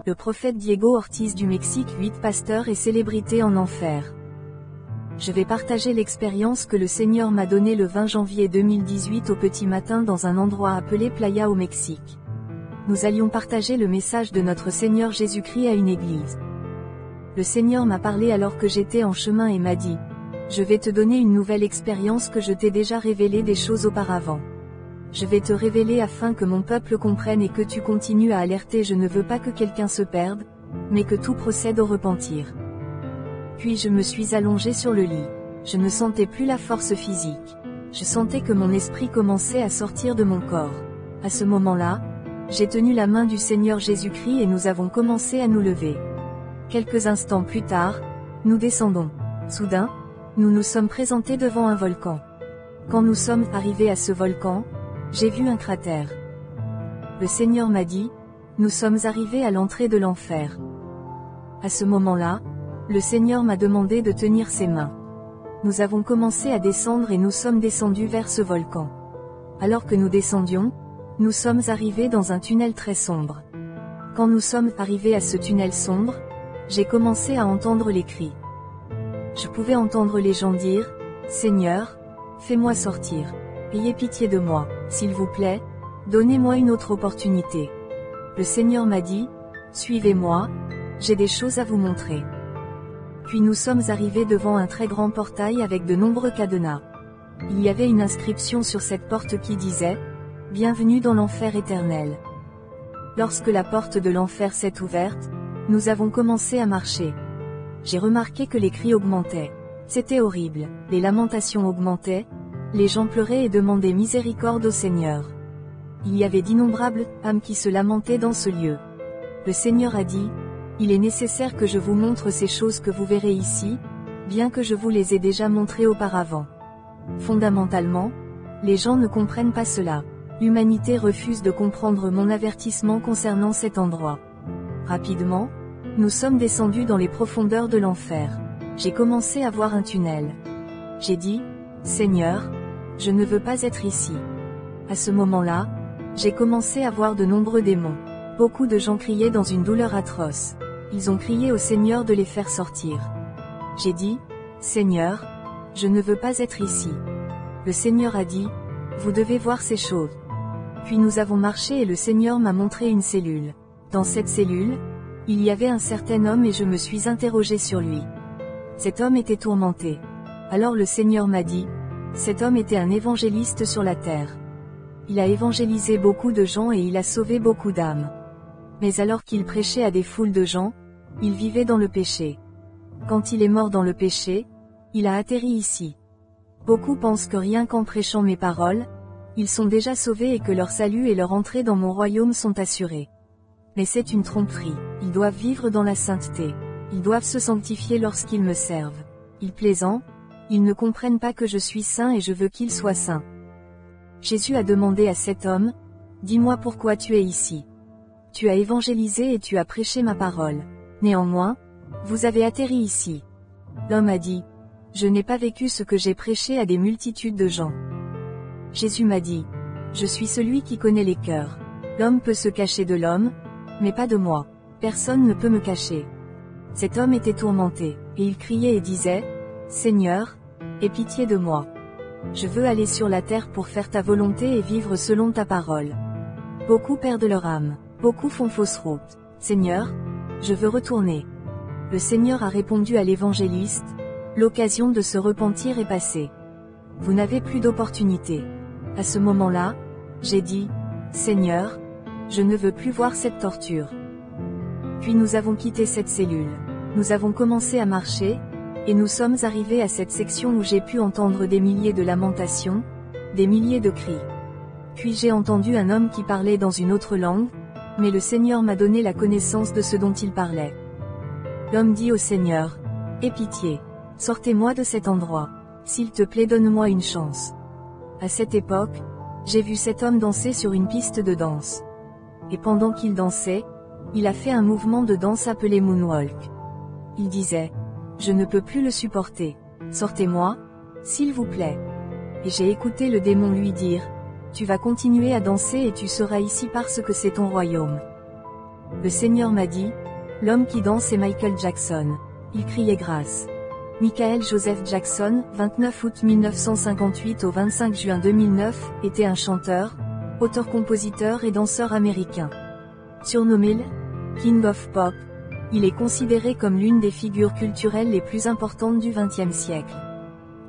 Le prophète Diego Ortiz du Mexique, 8 pasteurs et célébrités en enfer. Je vais partager l'expérience que le Seigneur m'a donnée le 20 janvier 2018 au petit matin dans un endroit appelé Playa au Mexique. Nous allions partager le message de notre Seigneur Jésus-Christ à une église. Le Seigneur m'a parlé alors que j'étais en chemin et m'a dit: je vais te donner une nouvelle expérience que je t'ai déjà révélé des choses auparavant. Je vais te révéler afin que mon peuple comprenne et que tu continues à alerter. Je ne veux pas que quelqu'un se perde, mais que tout procède au repentir. Puis je me suis allongé sur le lit. Je ne sentais plus la force physique. Je sentais que mon esprit commençait à sortir de mon corps. À ce moment-là, j'ai tenu la main du Seigneur Jésus-Christ et nous avons commencé à nous lever. Quelques instants plus tard, nous descendons. Soudain, nous nous sommes présentés devant un volcan. Quand nous sommes arrivés à ce volcan, j'ai vu un cratère. Le Seigneur m'a dit: nous sommes arrivés à l'entrée de l'enfer. À ce moment-là, le Seigneur m'a demandé de tenir ses mains. Nous avons commencé à descendre et nous sommes descendus vers ce volcan. Alors que nous descendions, nous sommes arrivés dans un tunnel très sombre. Quand nous sommes arrivés à ce tunnel sombre, j'ai commencé à entendre les cris. Je pouvais entendre les gens dire: Seigneur, fais-moi sortir. Ayez pitié de moi, s'il vous plaît, donnez-moi une autre opportunité. Le Seigneur m'a dit: suivez-moi, j'ai des choses à vous montrer. Puis nous sommes arrivés devant un très grand portail avec de nombreux cadenas. Il y avait une inscription sur cette porte qui disait: bienvenue dans l'enfer éternel. Lorsque la porte de l'enfer s'est ouverte, nous avons commencé à marcher. J'ai remarqué que les cris augmentaient. C'était horrible, les lamentations augmentaient, les gens pleuraient et demandaient miséricorde au Seigneur. Il y avait d'innombrables âmes qui se lamentaient dans ce lieu. Le Seigneur a dit: il est nécessaire que je vous montre ces choses que vous verrez ici, bien que je vous les ai déjà montrées auparavant. Fondamentalement, les gens ne comprennent pas cela. L'humanité refuse de comprendre mon avertissement concernant cet endroit. Rapidement, nous sommes descendus dans les profondeurs de l'enfer. J'ai commencé à voir un tunnel. J'ai dit: Seigneur, je ne veux pas être ici. À ce moment-là, j'ai commencé à voir de nombreux démons. Beaucoup de gens criaient dans une douleur atroce. Ils ont crié au Seigneur de les faire sortir. J'ai dit: Seigneur, je ne veux pas être ici. Le Seigneur a dit: vous devez voir ces choses. Puis nous avons marché et le Seigneur m'a montré une cellule. Dans cette cellule, il y avait un certain homme et je me suis interrogé sur lui. Cet homme était tourmenté. Alors le Seigneur m'a dit: cet homme était un évangéliste sur la terre. Il a évangélisé beaucoup de gens et il a sauvé beaucoup d'âmes. Mais alors qu'il prêchait à des foules de gens, il vivait dans le péché. Quand il est mort dans le péché, il a atterri ici. Beaucoup pensent que rien qu'en prêchant mes paroles, ils sont déjà sauvés et que leur salut et leur entrée dans mon royaume sont assurés. Mais c'est une tromperie. Ils doivent vivre dans la sainteté. Ils doivent se sanctifier lorsqu'ils me servent. Ils plaisantent, ils ne comprennent pas que je suis saint et je veux qu'ils soient saints. Jésus a demandé à cet homme: dis-moi pourquoi tu es ici. Tu as évangélisé et tu as prêché ma parole. Néanmoins, vous avez atterri ici. L'homme a dit: je n'ai pas vécu ce que j'ai prêché à des multitudes de gens. Jésus m'a dit: je suis celui qui connaît les cœurs. L'homme peut se cacher de l'homme, mais pas de moi. Personne ne peut me cacher. Cet homme était tourmenté, et il criait et disait: Seigneur, aie pitié de moi. Je veux aller sur la terre pour faire ta volonté et vivre selon ta parole. Beaucoup perdent leur âme. Beaucoup font fausse route. Seigneur, je veux retourner. Le Seigneur a répondu à l'évangéliste: l'occasion de se repentir est passée. Vous n'avez plus d'opportunité. À ce moment-là, j'ai dit: Seigneur, je ne veux plus voir cette torture. Puis nous avons quitté cette cellule. Nous avons commencé à marcher, et nous sommes arrivés à cette section où j'ai pu entendre des milliers de lamentations, des milliers de cris. Puis j'ai entendu un homme qui parlait dans une autre langue, mais le Seigneur m'a donné la connaissance de ce dont il parlait. L'homme dit au Seigneur: aie pitié, sortez-moi de cet endroit. S'il te plaît, donne-moi une chance. À cette époque, j'ai vu cet homme danser sur une piste de danse. Et pendant qu'il dansait, il a fait un mouvement de danse appelé moonwalk. Il disait: je ne peux plus le supporter. Sortez-moi, s'il vous plaît. Et j'ai écouté le démon lui dire: tu vas continuer à danser et tu seras ici parce que c'est ton royaume. Le Seigneur m'a dit, l'homme qui danse est Michael Jackson. Il criait grâce. Michael Joseph Jackson, 29 août 1958 au 25 juin 2009, était un chanteur, auteur-compositeur et danseur américain. Surnommé le King of Pop, il est considéré comme l'une des figures culturelles les plus importantes du XXe siècle.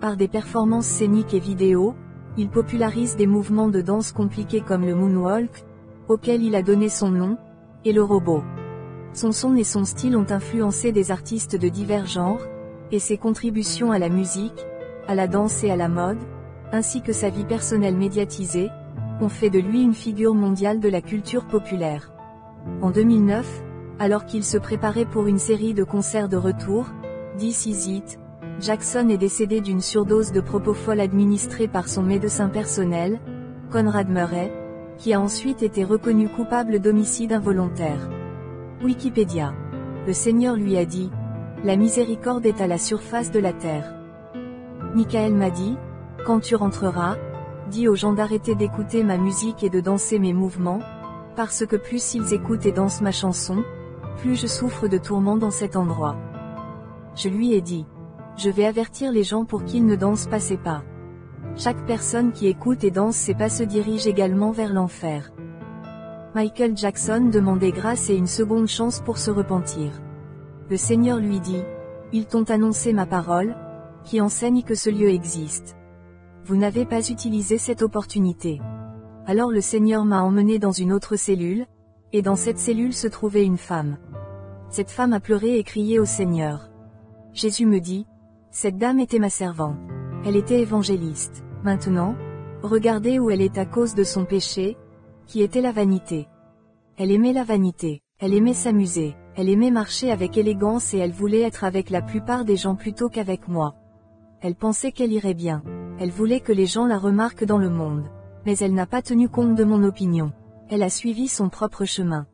Par des performances scéniques et vidéo, il popularise des mouvements de danse compliqués comme le moonwalk, auquel il a donné son nom, et le robot. Son son et son style ont influencé des artistes de divers genres, et ses contributions à la musique, à la danse et à la mode, ainsi que sa vie personnelle médiatisée, ont fait de lui une figure mondiale de la culture populaire. En 2009, alors qu'il se préparait pour une série de concerts de retour, This Is It, Jackson est décédé d'une surdose de propofol administrée par son médecin personnel, Conrad Murray, qui a ensuite été reconnu coupable d'homicide involontaire. Wikipédia. Le Seigneur lui a dit, la miséricorde est à la surface de la terre. Michael m'a dit, quand tu rentreras, dis aux gens d'arrêter d'écouter ma musique et de danser mes mouvements, parce que plus ils écoutent et dansent ma chanson, plus je souffre de tourments dans cet endroit. Je lui ai dit, je vais avertir les gens pour qu'ils ne dansent pas ces pas. Chaque personne qui écoute et danse ces pas se dirige également vers l'enfer. Michael Jackson demandait grâce et une seconde chance pour se repentir. Le Seigneur lui dit, ils t'ont annoncé ma parole, qui enseigne que ce lieu existe. Vous n'avez pas utilisé cette opportunité. Alors le Seigneur m'a emmené dans une autre cellule, et dans cette cellule se trouvait une femme. Cette femme a pleuré et crié au Seigneur. Jésus me dit, cette dame était ma servante. Elle était évangéliste. Maintenant, regardez où elle est à cause de son péché, qui était la vanité. Elle aimait la vanité, elle aimait s'amuser, elle aimait marcher avec élégance et elle voulait être avec la plupart des gens plutôt qu'avec moi. Elle pensait qu'elle irait bien. Elle voulait que les gens la remarquent dans le monde. Mais elle n'a pas tenu compte de mon opinion. Elle a suivi son propre chemin.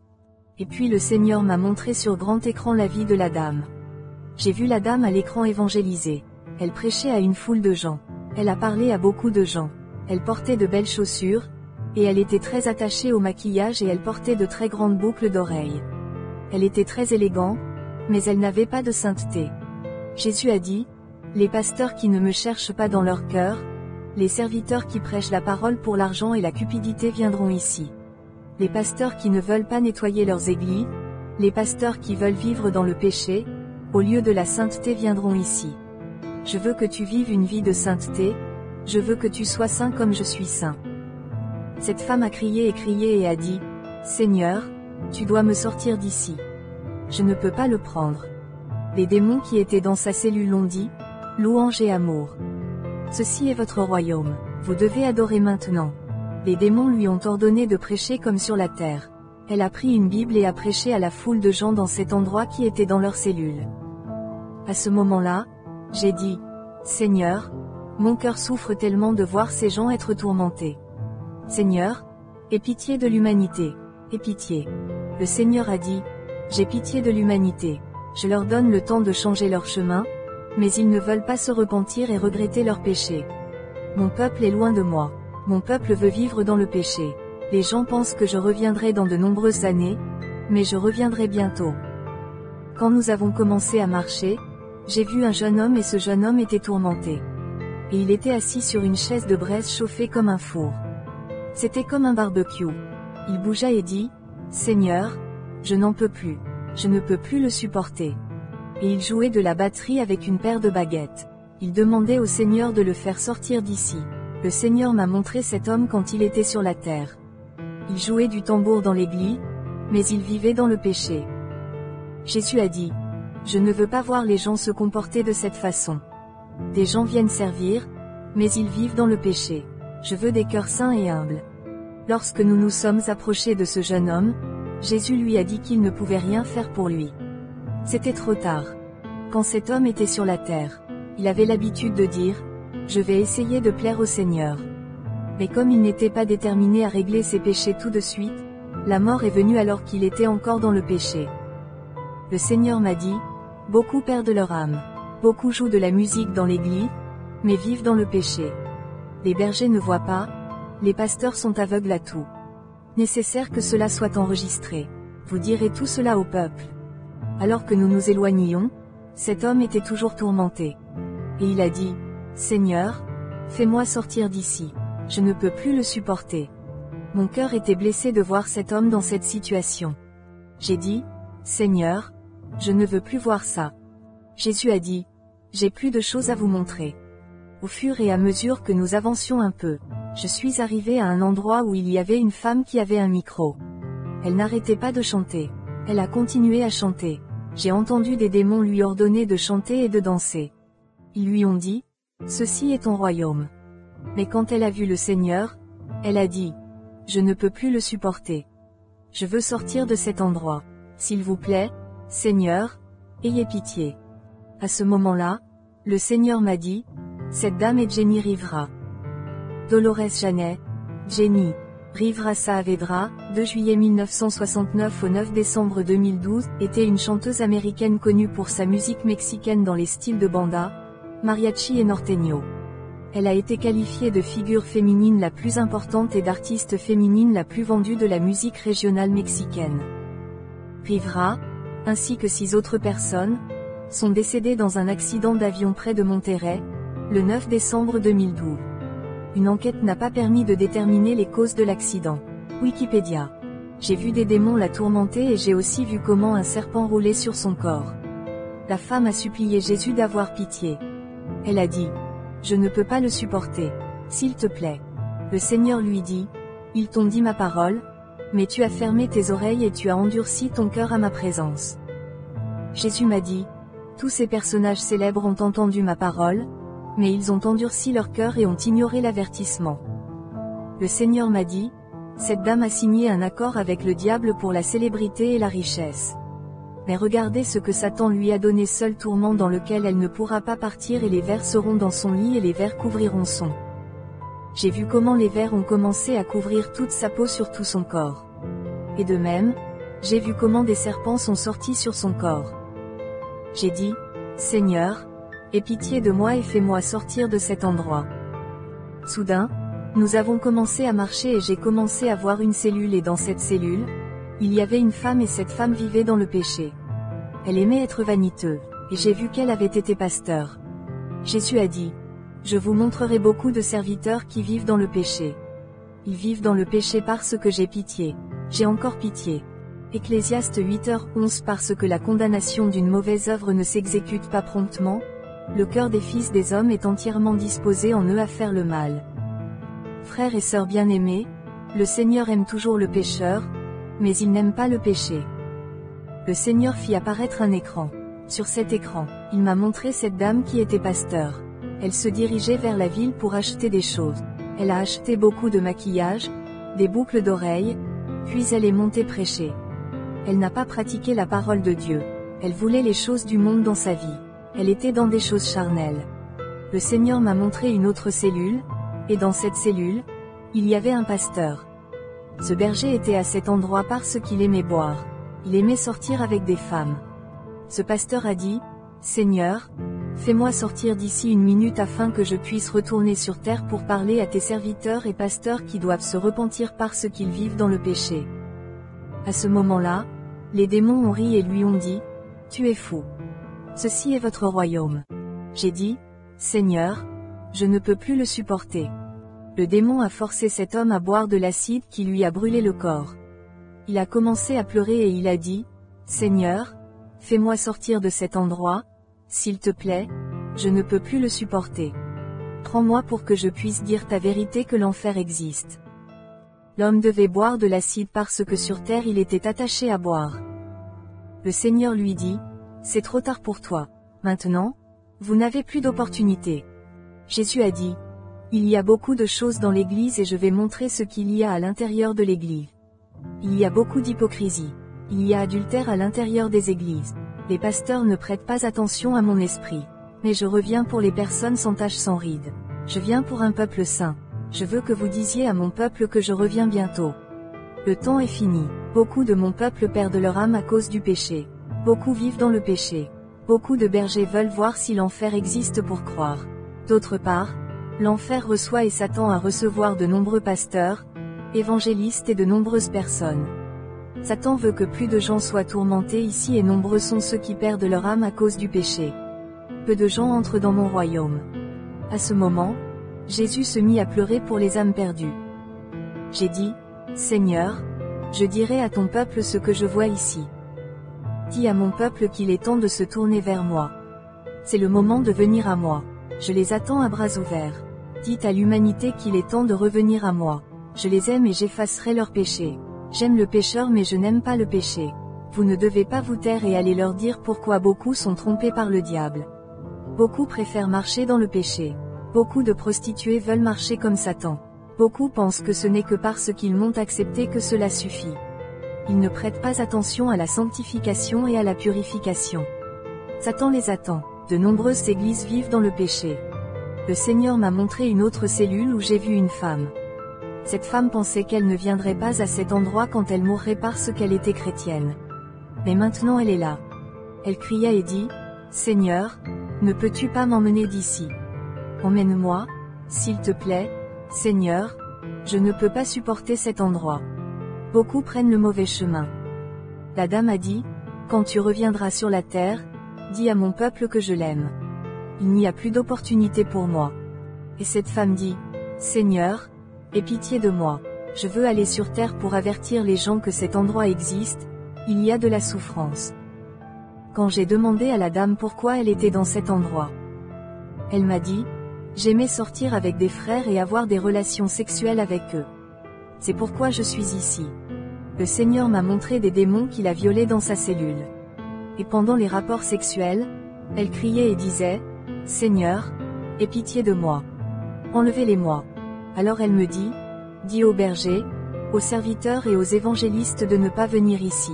Et puis le Seigneur m'a montré sur grand écran la vie de la dame. J'ai vu la dame à l'écran évangéliser. Elle prêchait à une foule de gens. Elle a parlé à beaucoup de gens. Elle portait de belles chaussures, et elle était très attachée au maquillage et elle portait de très grandes boucles d'oreilles. Elle était très élégante, mais elle n'avait pas de sainteté. Jésus a dit, les pasteurs qui ne me cherchent pas dans leur cœur, les serviteurs qui prêchent la parole pour l'argent et la cupidité viendront ici. Les pasteurs qui ne veulent pas nettoyer leurs églises, les pasteurs qui veulent vivre dans le péché, au lieu de la sainteté viendront ici. Je veux que tu vives une vie de sainteté, je veux que tu sois saint comme je suis saint. Cette femme a crié et a dit, Seigneur, tu dois me sortir d'ici. Je ne peux pas le prendre. Les démons qui étaient dans sa cellule l'ont dit, louange et amour. Ceci est votre royaume, vous devez adorer maintenant. Les démons lui ont ordonné de prêcher comme sur la terre. Elle a pris une Bible et a prêché à la foule de gens dans cet endroit qui étaient dans leur cellule. À ce moment-là, j'ai dit, Seigneur, mon cœur souffre tellement de voir ces gens être tourmentés. Seigneur, aie pitié de l'humanité, aie pitié. Le Seigneur a dit, j'ai pitié de l'humanité. Je leur donne le temps de changer leur chemin, mais ils ne veulent pas se repentir et regretter leur péché. Mon peuple est loin de moi. Mon peuple veut vivre dans le péché. Les gens pensent que je reviendrai dans de nombreuses années, mais je reviendrai bientôt. Quand nous avons commencé à marcher, j'ai vu un jeune homme et ce jeune homme était tourmenté. Et il était assis sur une chaise de braise chauffée comme un four. C'était comme un barbecue. Il bougea et dit, Seigneur, je n'en peux plus. Je ne peux plus le supporter. Et il jouait de la batterie avec une paire de baguettes. Il demandait au Seigneur de le faire sortir d'ici. Le Seigneur m'a montré cet homme quand il était sur la terre. Il jouait du tambour dans l'église, mais il vivait dans le péché. Jésus a dit, je ne veux pas voir les gens se comporter de cette façon. Des gens viennent servir, mais ils vivent dans le péché. Je veux des cœurs saints et humbles. Lorsque nous nous sommes approchés de ce jeune homme, Jésus lui a dit qu'il ne pouvait rien faire pour lui. C'était trop tard. Quand cet homme était sur la terre, il avait l'habitude de dire, je vais essayer de plaire au Seigneur. Mais comme il n'était pas déterminé à régler ses péchés tout de suite, la mort est venue alors qu'il était encore dans le péché. Le Seigneur m'a dit, beaucoup perdent leur âme. Beaucoup jouent de la musique dans l'église, mais vivent dans le péché. Les bergers ne voient pas, les pasteurs sont aveugles à tout. Nécessaire que cela soit enregistré. Vous direz tout cela au peuple. Alors que nous nous éloignions, cet homme était toujours tourmenté. Et il a dit, Seigneur, fais-moi sortir d'ici. Je ne peux plus le supporter. Mon cœur était blessé de voir cet homme dans cette situation. J'ai dit, Seigneur, je ne veux plus voir ça. Jésus a dit, j'ai plus de choses à vous montrer. Au fur et à mesure que nous avancions un peu, je suis arrivé à un endroit où il y avait une femme qui avait un micro. Elle n'arrêtait pas de chanter. Elle a continué à chanter. J'ai entendu des démons lui ordonner de chanter et de danser. Ils lui ont dit, ceci est ton royaume. Mais quand elle a vu le Seigneur, elle a dit, je ne peux plus le supporter. Je veux sortir de cet endroit. S'il vous plaît, Seigneur, ayez pitié. À ce moment-là, le Seigneur m'a dit, cette dame est Jenny Rivera. Dolores Janet, Jenny Rivera Saavedra, 2 juillet 1969 au 9 décembre 2012, était une chanteuse américaine connue pour sa musique mexicaine dans les styles de banda, mariachi et norteño. Elle a été qualifiée de figure féminine la plus importante et d'artiste féminine la plus vendue de la musique régionale mexicaine. Rivera, ainsi que 6 autres personnes, sont décédées dans un accident d'avion près de Monterrey, le 9 décembre 2012. Une enquête n'a pas permis de déterminer les causes de l'accident. Wikipédia. J'ai vu des démons la tourmenter et j'ai aussi vu comment un serpent roulait sur son corps. La femme a supplié Jésus d'avoir pitié. Elle a dit, je ne peux pas le supporter. S'il te plaît. Le Seigneur lui dit, ils t'ont dit ma parole, mais tu as fermé tes oreilles et tu as endurci ton cœur à ma présence. Jésus m'a dit, tous ces personnages célèbres ont entendu ma parole, mais ils ont endurci leur cœur et ont ignoré l'avertissement. Le Seigneur m'a dit, cette dame a signé un accord avec le diable pour la célébrité et la richesse. Mais regardez ce que Satan lui a donné, seul tourment dans lequel elle ne pourra pas partir, et les vers seront dans son lit et les vers couvriront son. J'ai vu comment les vers ont commencé à couvrir toute sa peau sur tout son corps. Et de même, j'ai vu comment des serpents sont sortis sur son corps. J'ai dit, Seigneur, aie pitié de moi et fais-moi sortir de cet endroit. Soudain, nous avons commencé à marcher et j'ai commencé à voir une cellule, et dans cette cellule, il y avait une femme et cette femme vivait dans le péché. Elle aimait être vaniteuse, et j'ai vu qu'elle avait été pasteur. Jésus a dit, je vous montrerai beaucoup de serviteurs qui vivent dans le péché. Ils vivent dans le péché parce que j'ai pitié. J'ai encore pitié. Ecclésiaste 8h11. Parce que la condamnation d'une mauvaise œuvre ne s'exécute pas promptement, le cœur des fils des hommes est entièrement disposé en eux à faire le mal. Frères et sœurs bien-aimés, le Seigneur aime toujours le pécheur, mais il n'aime pas le péché. Le Seigneur fit apparaître un écran. Sur cet écran, il m'a montré cette dame qui était pasteur. Elle se dirigeait vers la ville pour acheter des choses. Elle a acheté beaucoup de maquillage, des boucles d'oreilles, puis elle est montée prêcher. Elle n'a pas pratiqué la parole de Dieu. Elle voulait les choses du monde dans sa vie. Elle était dans des choses charnelles. Le Seigneur m'a montré une autre cellule, et dans cette cellule, il y avait un pasteur. Ce berger était à cet endroit parce qu'il aimait boire. Il aimait sortir avec des femmes. Ce pasteur a dit, Seigneur, fais-moi sortir d'ici une minute afin que je puisse retourner sur terre pour parler à tes serviteurs et pasteurs qui doivent se repentir parce qu'ils vivent dans le péché. À ce moment-là, les démons ont ri et lui ont dit, tu es fou. Ceci est votre royaume. J'ai dit, Seigneur, je ne peux plus le supporter. Le démon a forcé cet homme à boire de l'acide qui lui a brûlé le corps. Il a commencé à pleurer et il a dit, Seigneur, fais-moi sortir de cet endroit, s'il te plaît, je ne peux plus le supporter. Prends-moi pour que je puisse dire ta vérité que l'enfer existe. L'homme devait boire de l'acide parce que sur terre il était attaché à boire. Le Seigneur lui dit, c'est trop tard pour toi. Maintenant, vous n'avez plus d'opportunité. Jésus a dit, il y a beaucoup de choses dans l'église et je vais montrer ce qu'il y a à l'intérieur de l'église. Il y a beaucoup d'hypocrisie. Il y a adultère à l'intérieur des églises. Les pasteurs ne prêtent pas attention à mon esprit. Mais je reviens pour les personnes sans tache, sans rides. Je viens pour un peuple saint. Je veux que vous disiez à mon peuple que je reviens bientôt. Le temps est fini. Beaucoup de mon peuple perdent leur âme à cause du péché. Beaucoup vivent dans le péché. Beaucoup de bergers veulent voir si l'enfer existe pour croire. D'autre part, l'enfer reçoit et s'attend à recevoir de nombreux pasteurs, évangélistes et de nombreuses personnes. Satan veut que plus de gens soient tourmentés ici et nombreux sont ceux qui perdent leur âme à cause du péché. Peu de gens entrent dans mon royaume. À ce moment, Jésus se mit à pleurer pour les âmes perdues. J'ai dit, Seigneur, je dirai à ton peuple ce que je vois ici. Dis à mon peuple qu'il est temps de se tourner vers moi. C'est le moment de venir à moi. Je les attends à bras ouverts. Dites à l'humanité qu'il est temps de revenir à moi. Je les aime et j'effacerai leurs péchés. J'aime le pécheur mais je n'aime pas le péché. Vous ne devez pas vous taire et aller leur dire pourquoi beaucoup sont trompés par le diable. Beaucoup préfèrent marcher dans le péché. Beaucoup de prostituées veulent marcher comme Satan. Beaucoup pensent que ce n'est que parce qu'ils m'ont accepté que cela suffit. Ils ne prêtent pas attention à la sanctification et à la purification. Satan les attend. De nombreuses églises vivent dans le péché. Le Seigneur m'a montré une autre cellule où j'ai vu une femme. Cette femme pensait qu'elle ne viendrait pas à cet endroit quand elle mourrait parce qu'elle était chrétienne. Mais maintenant elle est là. Elle cria et dit, « Seigneur, ne peux-tu pas m'emmener d'ici? Emmène-moi, s'il te plaît, Seigneur, je ne peux pas supporter cet endroit. » Beaucoup prennent le mauvais chemin. La dame a dit, « Quand tu reviendras sur la terre, dis à mon peuple que je l'aime. Il n'y a plus d'opportunité pour moi. » Et cette femme dit, « Seigneur, aie pitié de moi. Je veux aller sur terre pour avertir les gens que cet endroit existe, il y a de la souffrance. » Quand j'ai demandé à la dame pourquoi elle était dans cet endroit, elle m'a dit, « J'aimais sortir avec des frères et avoir des relations sexuelles avec eux. C'est pourquoi je suis ici. Le Seigneur m'a montré des démons qu'il a violés dans sa cellule. Et pendant les rapports sexuels, elle criait et disait, « Seigneur, aie pitié de moi. Enlevez-les-moi. » Alors elle me dit, « Dis aux bergers, aux serviteurs et aux évangélistes de ne pas venir ici.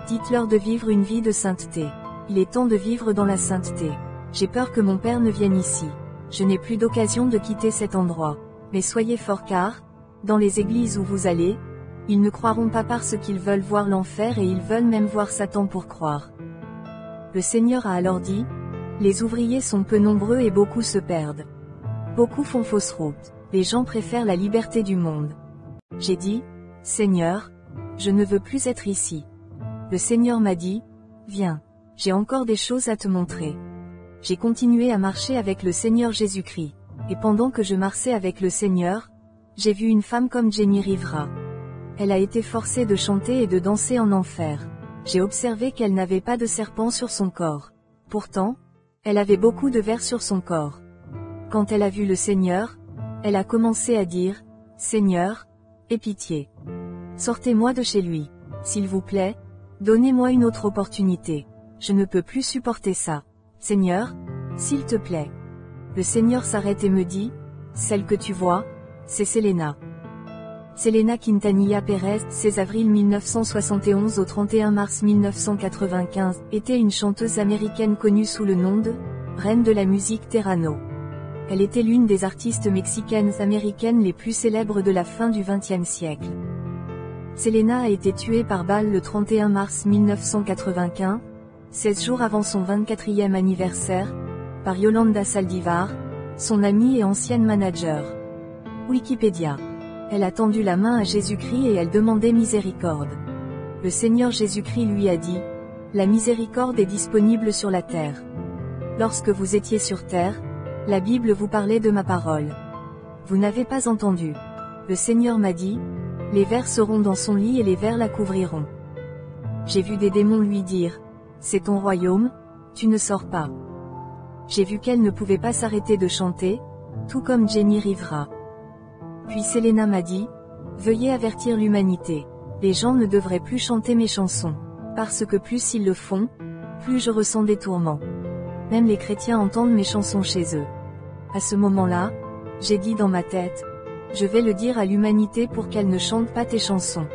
Dites-leur de vivre une vie de sainteté. Il est temps de vivre dans la sainteté. J'ai peur que mon Père ne vienne ici. Je n'ai plus d'occasion de quitter cet endroit. Mais soyez forts car, dans les églises où vous allez, ils ne croiront pas parce qu'ils veulent voir l'enfer et ils veulent même voir Satan pour croire. » Le Seigneur a alors dit, « Les ouvriers sont peu nombreux et beaucoup se perdent. Beaucoup font fausse route. Les gens préfèrent la liberté du monde. » J'ai dit, « Seigneur, je ne veux plus être ici. » Le Seigneur m'a dit, « Viens, j'ai encore des choses à te montrer. » J'ai continué à marcher avec le Seigneur Jésus-Christ. Et pendant que je marchais avec le Seigneur, j'ai vu une femme comme Jenny Rivera. Elle a été forcée de chanter et de danser en enfer. J'ai observé qu'elle n'avait pas de serpent sur son corps. Pourtant, elle avait beaucoup de vers sur son corps. Quand elle a vu le Seigneur, elle a commencé à dire, « Seigneur, aie pitié. Sortez-moi de chez lui. S'il vous plaît, donnez-moi une autre opportunité. Je ne peux plus supporter ça. Seigneur, s'il te plaît. » Le Seigneur s'arrête et me dit, « Celle que tu vois, c'est Selena. » Selena Quintanilla Pérez, 16 avril 1971 au 31 mars 1995, était une chanteuse américaine connue sous le nom de « Reine de la musique Terrano ». Elle était l'une des artistes mexicaines américaines les plus célèbres de la fin du XXe siècle. Selena a été tuée par balle le 31 mars 1995, 16 jours avant son 24e anniversaire, par Yolanda Saldivar, son amie et ancienne manager. Wikipédia. Elle a tendu la main à Jésus-Christ et elle demandait miséricorde. Le Seigneur Jésus-Christ lui a dit, « La miséricorde est disponible sur la terre. Lorsque vous étiez sur terre, la Bible vous parlait de ma parole. Vous n'avez pas entendu. Le Seigneur m'a dit, « Les vers seront dans son lit et les vers la couvriront. » J'ai vu des démons lui dire, « C'est ton royaume, tu ne sors pas. » J'ai vu qu'elle ne pouvait pas s'arrêter de chanter, tout comme Jenny Rivera. Puis Selena m'a dit, « Veuillez avertir l'humanité. Les gens ne devraient plus chanter mes chansons. Parce que plus ils le font, plus je ressens des tourments. Même les chrétiens entendent mes chansons chez eux. » À ce moment-là, j'ai dit dans ma tête, « Je vais le dire à l'humanité pour qu'elle ne chante pas tes chansons. »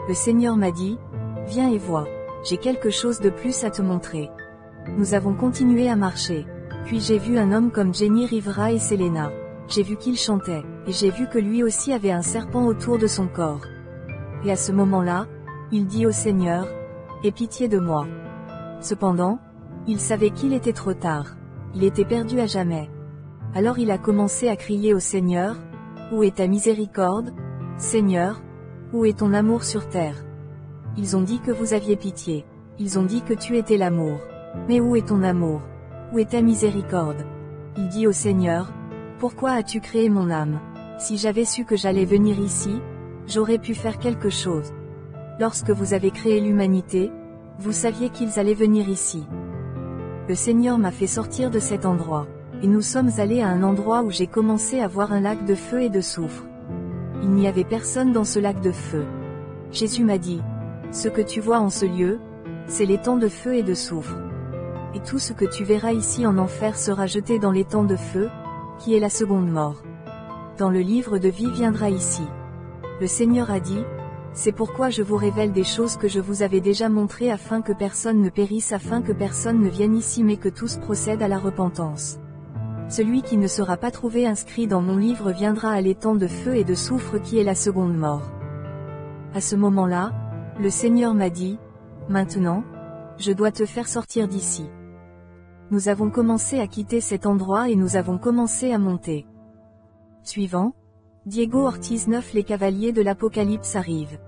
Le Seigneur m'a dit, « Viens et vois. J'ai quelque chose de plus à te montrer. » Nous avons continué à marcher. Puis j'ai vu un homme comme Jenny Rivera et Selena. J'ai vu qu'il chantait, et j'ai vu que lui aussi avait un serpent autour de son corps. Et à ce moment-là, il dit au Seigneur, « Aie pitié de moi. » Cependant, il savait qu'il était trop tard. Il était perdu à jamais. Alors il a commencé à crier au Seigneur, « Où est ta miséricorde? Seigneur, où est ton amour sur terre? » Ils ont dit que vous aviez pitié. Ils ont dit que tu étais l'amour. Mais où est ton amour? Où est ta miséricorde? Il dit au Seigneur, pourquoi as-tu créé mon âme? Si j'avais su que j'allais venir ici, j'aurais pu faire quelque chose. Lorsque vous avez créé l'humanité, vous saviez qu'ils allaient venir ici. Le Seigneur m'a fait sortir de cet endroit. Et nous sommes allés à un endroit où j'ai commencé à voir un lac de feu et de soufre. Il n'y avait personne dans ce lac de feu. Jésus m'a dit, ce que tu vois en ce lieu, c'est l'étang de feu et de soufre. Et tout ce que tu verras ici en enfer sera jeté dans l'étang de feu, qui est la seconde mort. Dans le livre de vie viendra ici. Le Seigneur a dit, c'est pourquoi je vous révèle des choses que je vous avais déjà montrées afin que personne ne périsse, afin que personne ne vienne ici mais que tous procèdent à la repentance. Celui qui ne sera pas trouvé inscrit dans mon livre viendra à l'étang de feu et de soufre qui est la seconde mort. À ce moment-là, le Seigneur m'a dit, maintenant, je dois te faire sortir d'ici. Nous avons commencé à quitter cet endroit et nous avons commencé à monter. Suivant, Diego Ortiz 9 Les cavaliers de l'Apocalypse arrivent.